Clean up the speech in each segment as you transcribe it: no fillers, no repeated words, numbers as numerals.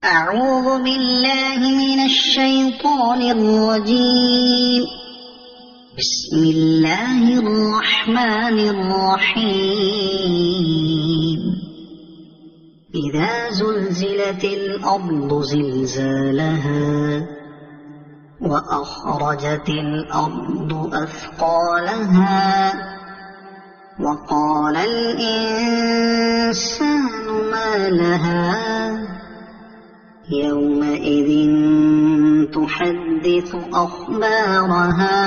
أعوذ بالله من الشيطان الرجيم. بسم الله الرحمن الرحيم. إذا زلزلت الأرض زلزالها وأخرجت الأرض أثقالها وقال الإنسان ما لها يومئذ تحدث أخبارها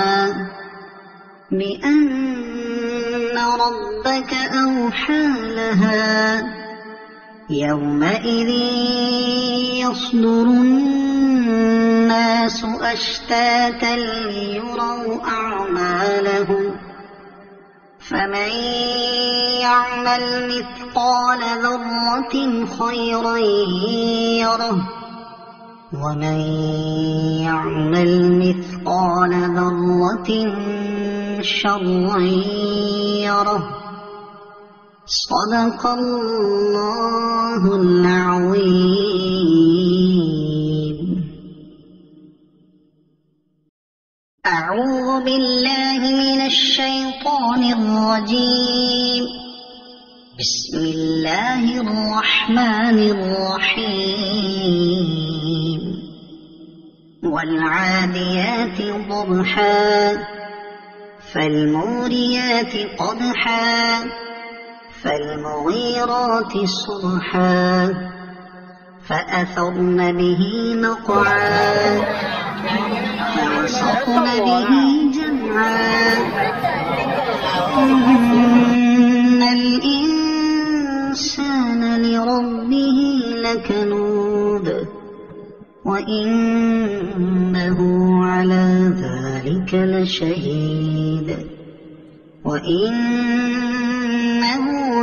بأن ربك أوحى لها يومئذ يصدر الناس أشتاتا ليروا أعمالهم فمن يعمل مثقال ذرة خيرا يره ومن يعمل مثقال ذرة شرا يره. صدق الله العظيم. أعوذ بالله من الشيطان الرجيم. بسم الله الرحمن الرحيم. والعاديات ضبحا فالموريات قدحا فالمغيرات صبحا فأثرن به نقعا فوسطن به جمعا إن الإنسان لربه لكنود وإنه على ذلك لشهيد وإنه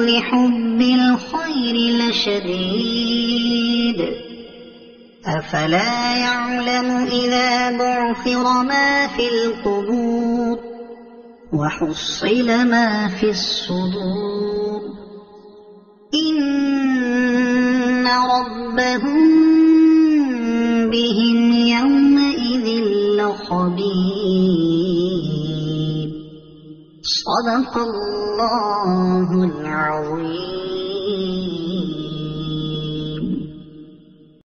لحب الخير لشديد. أفلا يعلم إذا بعثر ما في القبور وحصل ما في الصدور إن ربهم بهم يومئذ لخبير. صدق الله العظيم.